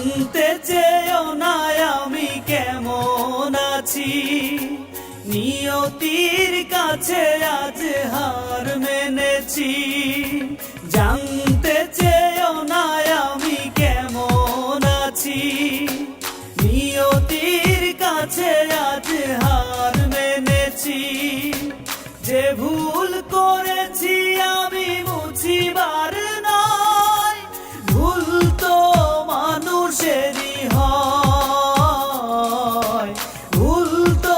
জানতে চেয়েও না আমি কেমন আছি, নিয়তির কাছে আজ হার মেনেছি। জানতে চেয়েও না আমি কেমন আছি, নিয়তির কাছে আজ হার মেনেছি। যে ভুল করেছি আমি মুছিবার নয়, ভুল তো মানুষেরই হয়, ভুল তো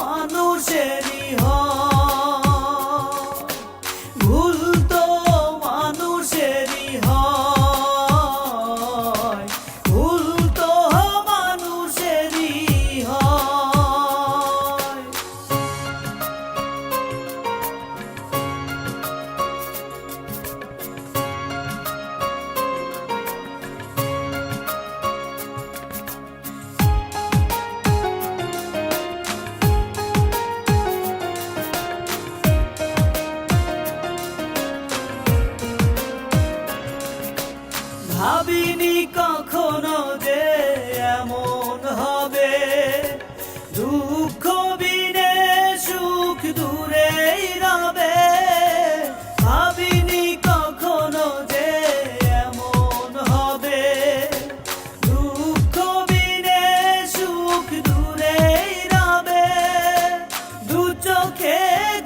মানুষেরই হয়, ভুল তো মানুষেরই হয়, ভুল তো মানুষেরই হয়। ভাবিনি কখনো যে এমন হবে, দুঃখ বিনে সুখ দূরেই রবে। ভাবিনি কখনো যে এমন হবে, দুঃখ বিনে সুখ দূরেই রবে। দু চোখে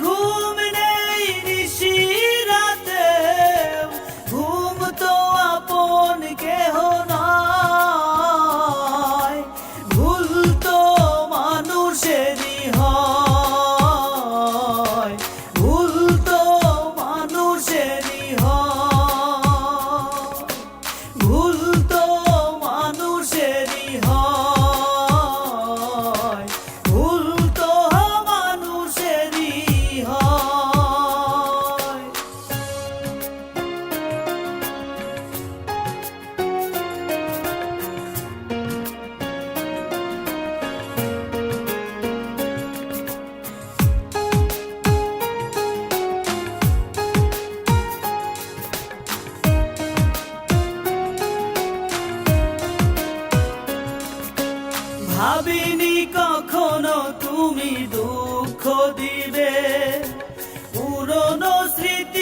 ঘুম নেই নিশি রাতে, ঘুম তো আপন কেহ নয়, ভুল তো মানুষেরই হয়, ভুল তো মানুষেরই হয়, ভুল তো মানুষেরই হয়, ভুল তো মানুষেরই হয়। ভাবিনি কখনো তুমি দুঃখ দিবে, পুরনো স্মৃতি